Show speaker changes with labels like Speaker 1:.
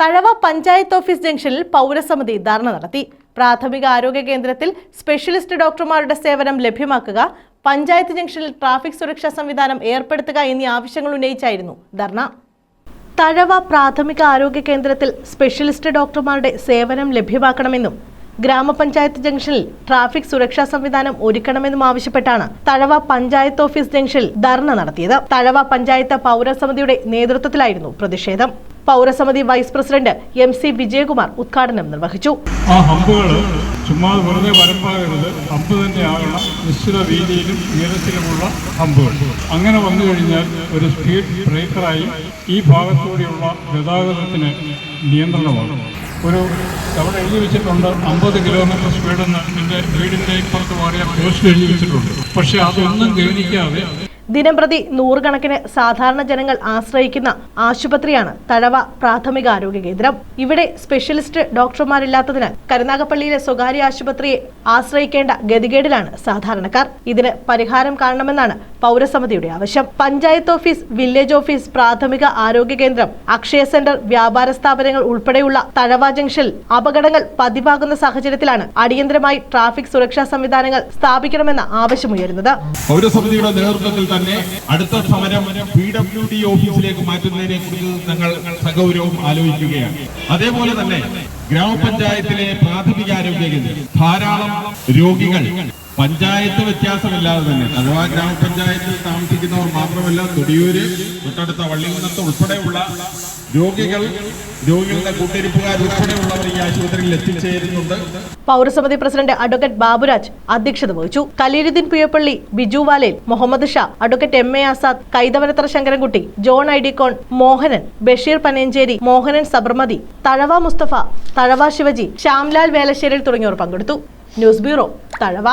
Speaker 1: Thazhava panchayat office ജംഗ്ഷനിൽ പൗരസമിതി ധർണ നടത്തി. പ്രാഥമിക ആരോഗ്യ കേന്ദ്രത്തിൽ സ്പെഷ്യലിസ്റ്റ് ഡോക്ടർമാരുടെ സേവനം ലഭ്യമാക്കുക, പഞ്ചായത്ത് ജംഗ്ഷനിൽ ട്രാഫിക് സുരക്ഷാ സംവിധാനം ഏർപ്പെടുത്തുക എന്നീ ആവശ്യങ്ങൾ ഉന്നയിച്ചായിരുന്നു ധർണ. തഴവ പ്രാഥമിക ആരോഗ്യ കേന്ദ്രത്തിൽ സ്പെഷ്യലിസ്റ്റ് ഡോക്ടർമാരുടെ സേവനം ലഭ്യമാക്കണമെന്നും ഗ്രാമപഞ്ചായത്ത് ജംഗ്ഷനിൽ ട്രാഫിക് സുരക്ഷാ സംവിധാനം ഒരുക്കണമെന്നും ആവശ്യപ്പെട്ടാണ് തഴവ പഞ്ചായത്ത് ഓഫീസ് ജംഗ്ഷനിൽ ധർണ നടത്തിയത്. തഴവ പഞ്ചായത്ത് പൗരസമിതിയുടെ നേതൃത്വത്തിലായിരുന്നു പ്രതിഷേധം. പൗരസമിതി വൈസ് പ്രസിഡന്റ് MC വിജയകുമാർ ഉദ്ഘാടനം നിർവഹിച്ചു.
Speaker 2: ആ ഹമ്പുകൾ ചുമ്മാ വെറുതെ വരപ്പാകരുത്, ഹമ്പ് തന്നെയാകണം, നിശ്ചിത വീതിയിലും ഉയരത്തിലുമുള്ള ഹമ്പുകൾ. അങ്ങനെ വന്നു കഴിഞ്ഞാൽ ഒരു സ്പീഡ് ബ്രേക്കറായി ഈ ഭാഗത്തൂടെയുള്ള ഗതാഗതത്തിന് നിയന്ത്രണമാണ്. അവിടെ എഴുതി വെച്ചിട്ടുണ്ട് 50 കിലോമീറ്റർ സ്പീഡെന്ന്. എൻ്റെ വീടിൻ്റെ ഇപ്പുറത്ത് മാറിയ പോസ്റ്റ് എഴുതി വെച്ചിട്ടുണ്ട്. പക്ഷെ അതൊന്നും ഗവനിക്കാതെ
Speaker 1: ദിനംപ്രതി നൂറുകണക്കിന് സാധാരണ ജനങ്ങൾ ആശ്രയിക്കുന്ന ആശുപത്രിയാണ് തഴവ പ്രാഥമിക ആരോഗ്യ കേന്ദ്രം. ഇവിടെ സ്പെഷ്യലിസ്റ്റ് ഡോക്ടർമാരില്ലാത്തതിനാൽ കരുനാഗപ്പള്ളിയിലെ സ്വകാര്യ ആശുപത്രിയെ ആശ്രയിക്കേണ്ട ഗതികേടിലാണ് സാധാരണക്കാർ. ഇതിന് പരിഹാരം കാണണമെന്നാണ് പൗരസമിതിയുടെ ആവശ്യം. പഞ്ചായത്ത് ഓഫീസ്, വില്ലേജ് ഓഫീസ്, പ്രാഥമിക ആരോഗ്യ കേന്ദ്രം, അക്ഷയ സെന്റർ, വ്യാപാര സ്ഥാപനങ്ങൾ ഉൾപ്പെടെയുള്ള തഴവ ജംഗ്ഷനിൽ അപകടങ്ങൾ പതിവാകുന്ന സാഹചര്യത്തിലാണ് അടിയന്തരമായി ട്രാഫിക് സുരക്ഷാ സംവിധാനങ്ങൾ സ്ഥാപിക്കണമെന്ന ആവശ്യമുയരുന്നത്.
Speaker 3: പൗരസമിതിയുടെ നേതൃത്വത്തിൽ തന്നെ അടുത്ത സമരം PWD ഓഫീസിലേക്ക് മാറ്റുന്നതിനെ കുറിച്ച് ഞങ്ങൾ സഗൗരവം ആലോചിക്കുകയാണ്. അതേപോലെ തന്നെ ഗ്രാമപഞ്ചായത്തിലെ പ്രാഥമികാരോഗ്യ കേന്ദ്രം ധാരാളം രോഗികൾ പഞ്ചായത്ത് വ്യത്യാസമില്ലാതെ തന്നെ അഥവാ ഗ്രാമപഞ്ചായത്തിൽ താമസിക്കുന്നവർ മാത്രമല്ല, തൊടിയൂര്, തൊട്ടടുത്ത വള്ളികുന്നത്ത് ഉൾപ്പെടെയുള്ള രോഗികളുടെ കൂട്ടിരിപ്പുകാർ ഉൾപ്പെടെയുള്ളവർ ഈ ആശുപത്രിയിൽ എത്തിച്ചേരുന്നുണ്ട്.
Speaker 1: പൗരസമിതി പ്രസിഡന്റ് അഡ്വക്കേറ്റ് ബാബുരാജ് അധ്യക്ഷത വഹിച്ചു. Kaleeruddin Puyappally, Biju Valel, Muhammad Shah, advocate MA Azad, Kaithavarathra Sankarankutty, John ഐഡിക്കോൺ, മോഹനൻ, ബഷീർ പനേഞ്ചേരി, മോഹനൻ സബർമതി, തഴവ മുസ്തഫ, തഴവ ശിവജി, ശ്യാംലാൽ വേലശ്ശേരിൽ തുടങ്ങിയവർ പങ്കെടുത്തു. News bureau, Thazhava.